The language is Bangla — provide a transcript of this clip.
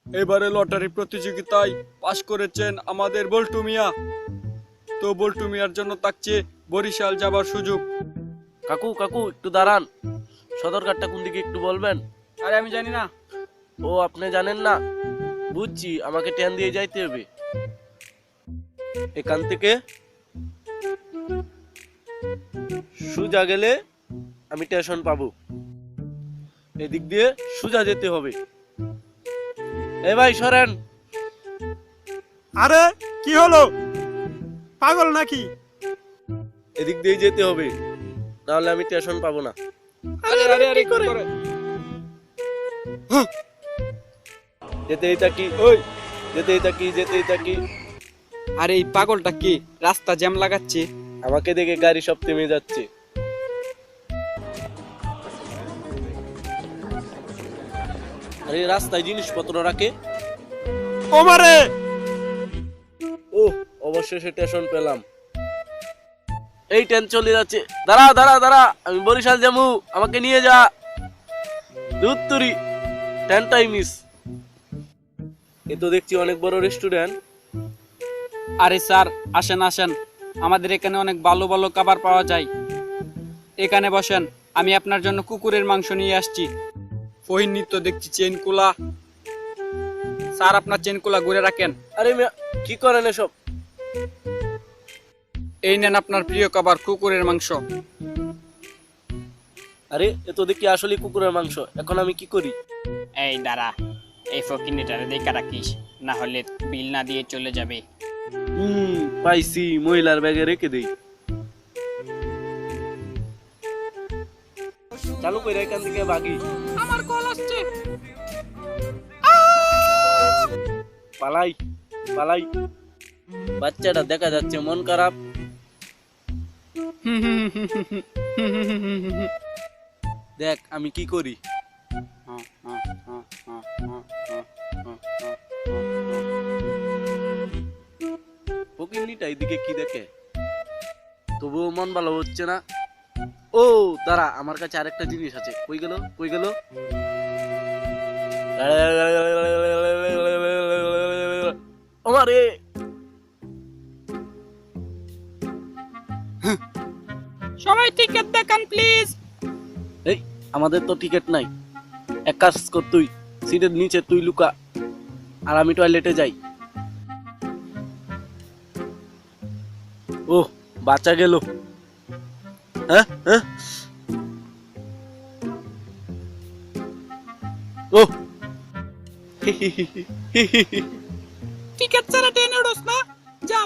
এবারে লটারি প্রতিযোগিতায় পাশ করেছেন আমাদের বল্টু মিয়া। তো বল্টু মিয়ার জন্য থাকছে বরিশাল যাবার সুযোগ। কাকু কাকু একটু দাঁড়ান, সদরঘাটটা কোন দিকে একটু বলবেন? আরে আমি জানি না। ও আপনি জানেন না? বুঝছি, আমাকে ট্রেন দিয়ে যাইতে হবে। এখান থেকে সোজা গেলে আমি স্টেশন পাবো, এদিক দিয়ে সোজা যেতে হবে। এ ভাই সরেন। আরে কি হলো, পাগল নাকি? এদিক দিয়ে যেতে হবে, নাহলে আমি স্টেশন পাবো না। আরে আরে আরে কি করে? যেতেই থাকি, ওই যেতেই থাকি, যেতেই থাকি। আরে এই পাগলটা কি রাস্তা জ্যাম লাগাচ্ছে? আমাকে দেখে গাড়ি সব থেমে যাচ্ছে। আরে রাস্তায় জিনিসপত্র রাখে। ওমারে ও অবশেষে স্টেশন পেলাম। এই ট্রেন চলে যাচ্ছে। দাঁড়া দাঁড়া দাঁড়া, আমি বরিশাল যাবো, আমাকে নিয়ে যা। দুত্তুরি, ট্রেনটাই মিস। এ তো দেখছি অনেক বড় রেস্টুরেন্ট। আরে স্যার আসেন আসেন, আমাদের এখানে অনেক ভালো ভালো খাবার পাওয়া যায়। এখানে বসেন, আমি আপনার জন্য কুকুরের মাংস নিয়ে আসছি। ফহিন নিত্য দেখছি চেন কুলা। স্যার আপনার চেন কুলা ঘুরে রাখেন। আরে মিয়া, কি করেন এসব? এই নেন আপনার প্রিয় খাবার কুকুরের মাংস। আরে এ তো দেখি আসলে কুকুরের মাংস। এখন আমি কি করি? এই দাঁড়া, এই ফকিনিটারে দেখা রাখিস, না হলে বিল না দিয়ে চলে যাবে। পাইছি, মহিলার ব্যাগে রেখে দেই। চালু করে এখান থেকে ভাগি। আমার কল আসছে। পালাই পালাই। বাচ্চাটা দেখা যাচ্ছে মন খারাপ। দেখ আমি কি করি। ফকিন্নিটা এদিকে কি দেখে, তবুও মন ভালো হচ্ছে না। ও দাঁড়া, আমার কাছে আরেকটা জিনিস আছে। কই গেল কই গেল? আমারে সবাই টিকেট দেখান প্লিজ। এই আমাদের তো টিকিট নাই। এক কাজ কর, তুই সিটের নিচে তুই লুকা, আর আমি টয়লেটে যাই। ও বাচ্চা গেল। হ্যাঁ হ্যাঁ, ও টিকেট ছাড়া ট্রেনে উঠোস না, যা।